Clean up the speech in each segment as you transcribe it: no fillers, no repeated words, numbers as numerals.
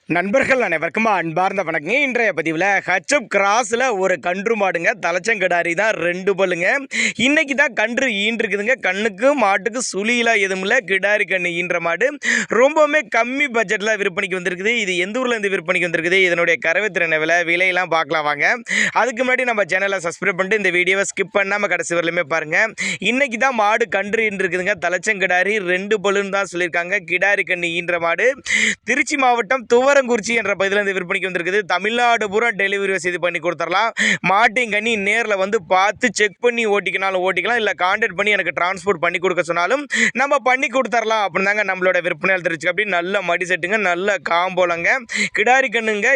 நண்பர்கள் அனைவருக்கும் அன்பார்ந்த வணக்கங்க. இன்றைய பதிவில் ஹச்எப் கிராஸில் ஒரு கன்று மாடுங்க, தலைச்சங்கடாரி தான், 2 பல்லுங்க. இன்னைக்கு தான் கன்று ஈன்றுக்குதுங்க. கண்ணுக்கு மாட்டுக்கு சுழியெல்லாம் எதுவும் இல்லை. கிடாரி கண்ணு ஈன்ற மாடு ரொம்பவுமே கம்மி பட்ஜெட்டில் விற்பனைக்கு வந்திருக்குது. இது எந்த ஊர்லேருந்து விற்பனைக்கு வந்திருக்குது, இதனுடைய கறவைத்திறனை விலையெல்லாம் பார்க்கலாம் வாங்க. அதுக்கு முன்னாடி நம்ம சேனலை சப்ஸ்கிரைப் பண்ணிட்டு இந்த வீடியோவை ஸ்கிப் பண்ணாமல் கடைசி வரலையுமே பாருங்கள். இன்னைக்கு தான் மாடு கன்று ஈன்றுக்குதுங்க. தலைச்சங்கடாரி 2 பல்லுன்னு தான் சொல்லியிருக்காங்க. கிடாரி கண்ணு ஈன்ற மாடு திருச்சி மாவட்டம் துவரங்குறிச்சி என்ற பகுதியில் விற்பனைக்கு வந்திருக்குது. தமிழ்நாடு பூரா டெலிவரி வசதி பண்ணி கொடுத்துடலாம். மாட்டின் கண்ணி நேரில் வந்து பார்த்து செக் பண்ணி ஓட்டிக்கினாலும் ஓட்டிக்கலாம், இல்லை கான்டாக்ட் பண்ணி எனக்கு டிரான்ஸ்போர்ட் பண்ணி கொடுக்க சொன்னாலும் நம்ம பண்ணி கொடுத்துடலாம் அப்படின்னு தாங்க நம்மளோட விற்பனையால் தெரிஞ்சு. அப்படி நல்ல மடி செட்டுங்க, நல்ல காம்போலங்க, கிடாரி கண்ணுங்க.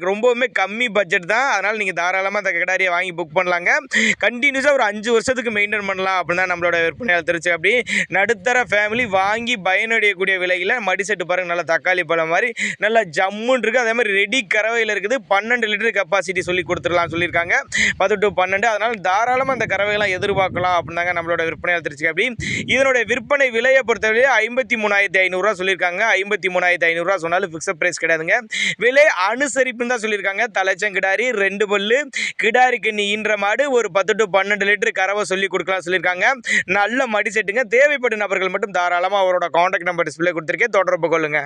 ரொம்பவுமே கம்மி பட்ஜெட் தான். அதனால் நீங்கள் தாராளமாக அந்த கிடாரியை வாங்கி புக் பண்ணலாங்க. கண்டினியூஸாக ஒரு 5 வருஷத்துக்கு மெயின்டைன் பண்ணலாம் அப்படின்னு தான் நம்மளோட விற்பனையால் தெரிஞ்சு. அப்படி நடுத்தர ஃபேமிலி வாங்கி பயனடையக்கூடிய விலையில் மடி செட்டு பாருங்கள், நல்ல தக்காளி பழம் மாதிரி நல்லா ஜம்முன்னு இருக்குது. அதே மாதிரி ரெடி கறவையில் இருக்குது. 12 லிட்டர் கெப்பாசிட்டி சொல்லி கொடுத்துடலாம் சொல்லியிருக்காங்க, 10 to 12. அதனால் தாராளமாக அந்த கறவைகளாம் எதிர்பார்க்கலாம் அப்படின்னாங்க நம்மளோட விற்பனையால் தெரிஞ்சுக்க. அப்படி இதனுடைய விற்பனை விலையை பொறுத்தவரை 53,500 சொல்லியிருக்காங்க. 53,500 சொன்னாலும் ஃபிக்ஸட் ப்ரைஸ் கிடையாதுங்க. விலை அனுசரிப்புன்னு தான் சொல்லியிருக்காங்க. தலைச்சங்கிடாரி 2 பல்லு கிடாரி கண்ணி ஈன்ற மாடு ஒரு 10 to 12 லிட்டர் கறவை சொல்லி கொடுக்கலாம் சொல்லியிருக்காங்க. நல்ல மடி செட்டுங்க. தேவைப்படும் நபர்கள் மட்டும் தாராளமாக அவரோட கான்டாக்ட் நம்பர் டிஸ்பிளே கொடுத்துருக்கேன், தொடர்பு கொள்ளுங்க.